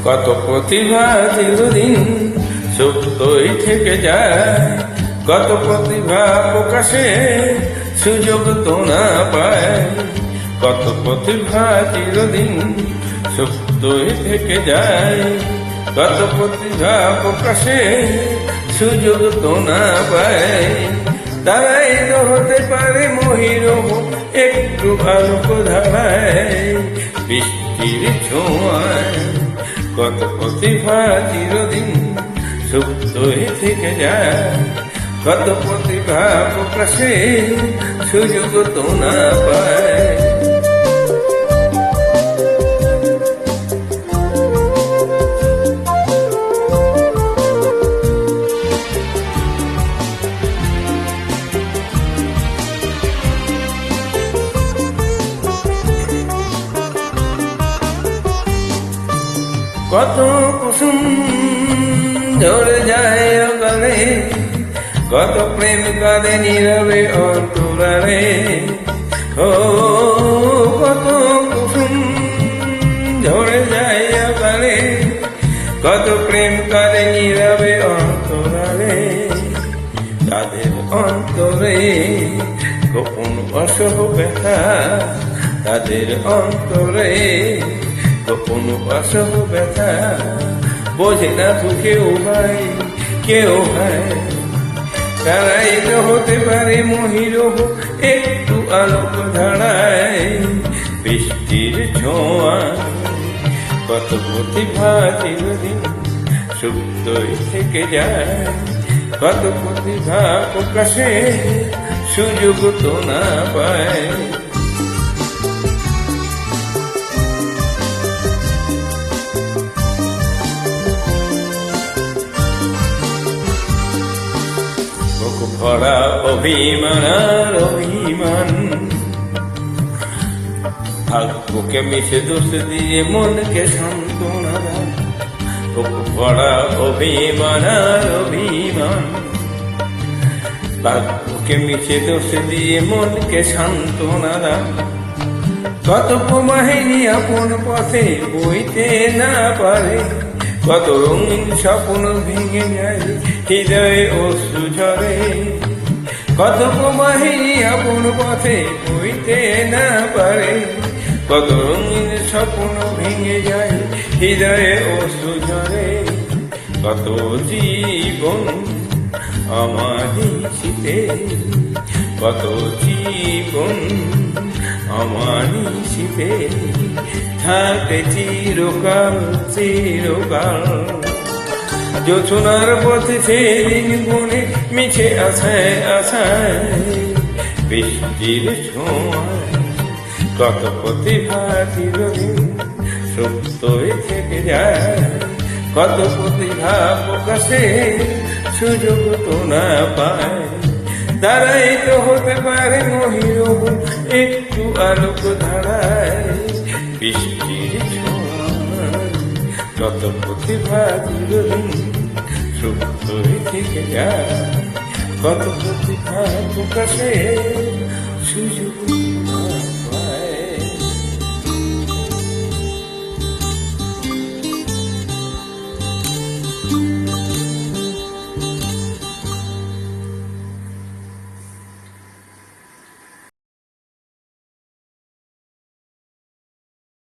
কত প্রতিভা চিরদিন সুপ্তই থেকে যায়, কত প্রতিভা প্রকাশে সুযোগ তো না পায়। কত প্রতিভা চিরদিন সুপ্তই থেকে যায়, কত প্রতিভা প্রকাশে সুযোগ তো না পায়। তারাই তো হতে পারে মহিরম একটু আলোক ধারায়, বৃষ্টির ছোঁয়ায়। কত প্রতিভা চিরদিন সুপ্তই থেকে যায়, কত প্রতিভা প্রকাশে সুযোগ তো না পায়। কত কুসুম ঝরে যায় অকালে, কত প্রেম কাঁদে নীরবে অন্তরালে। ও কত কুসুম ঝরে যায় অকালে, কত প্রেম কাঁদে নীরবে অন্তরালে। তাদের অন্তরে গোপন অসহ ব্যথা, তাদের অন্তরে গোপন অসহ ব্যথা। বোঝে না তো কেউ ভাই, কেউ ভাই। তারাই তো হতে পারে মহিরহ একটু আলোক ধারায়, বৃষ্টির ছোঁয়া। কত প্রতিভা চিরদিন সুপ্তই থেকে যায়, কত প্রতিভা প্রকাশে সুযোগ তো না পায়। ভরা অভিমান আর অভিমান, ভাগ্যকে মিশে দোষ দিয়ে মনকে সান্ত্বনা দান। ভরা অভিমান আর অভিমান, ভাগ্যকে মিশে দোষ দিয়ে মনকে সান্ত্বনা দান। কত প্রবাহিনী আপন পথে বইতে না পারে, কত রঙিন স্বপ্ন ভেঙে যায় হৃদয়ে অশ্রু ঝরে। কত প্রবাহিনী আপন পথে বইতে না পারে, কত রঙিন স্বপ্ন ভেঙে যায় হৃদয়ে অশ্রু ঝরে। কত জীবন আমারই শীতে, কত জীবন আমারই শীতে। থাকে চিরকাল চিরকাল, জোছনার পথে সেদিন গুনে মিছে আশায় আশায়, বৃষ্টির ছোঁয়ায়। কত প্রতিভা চিরদিন সুপ্তই থেকে যায়, কত প্রতিভা প্রকাশে সুযোগ তো না পায়। তারাই তো হতে পারে মহিরহ একটু আলোক ধারায়, বৃষ্টির ছোঁয়ায়। কত প্রতিভা চিরদিন সুপ্তই থেকে যায়, কত প্রতিভা প্রকাশে সুযোগ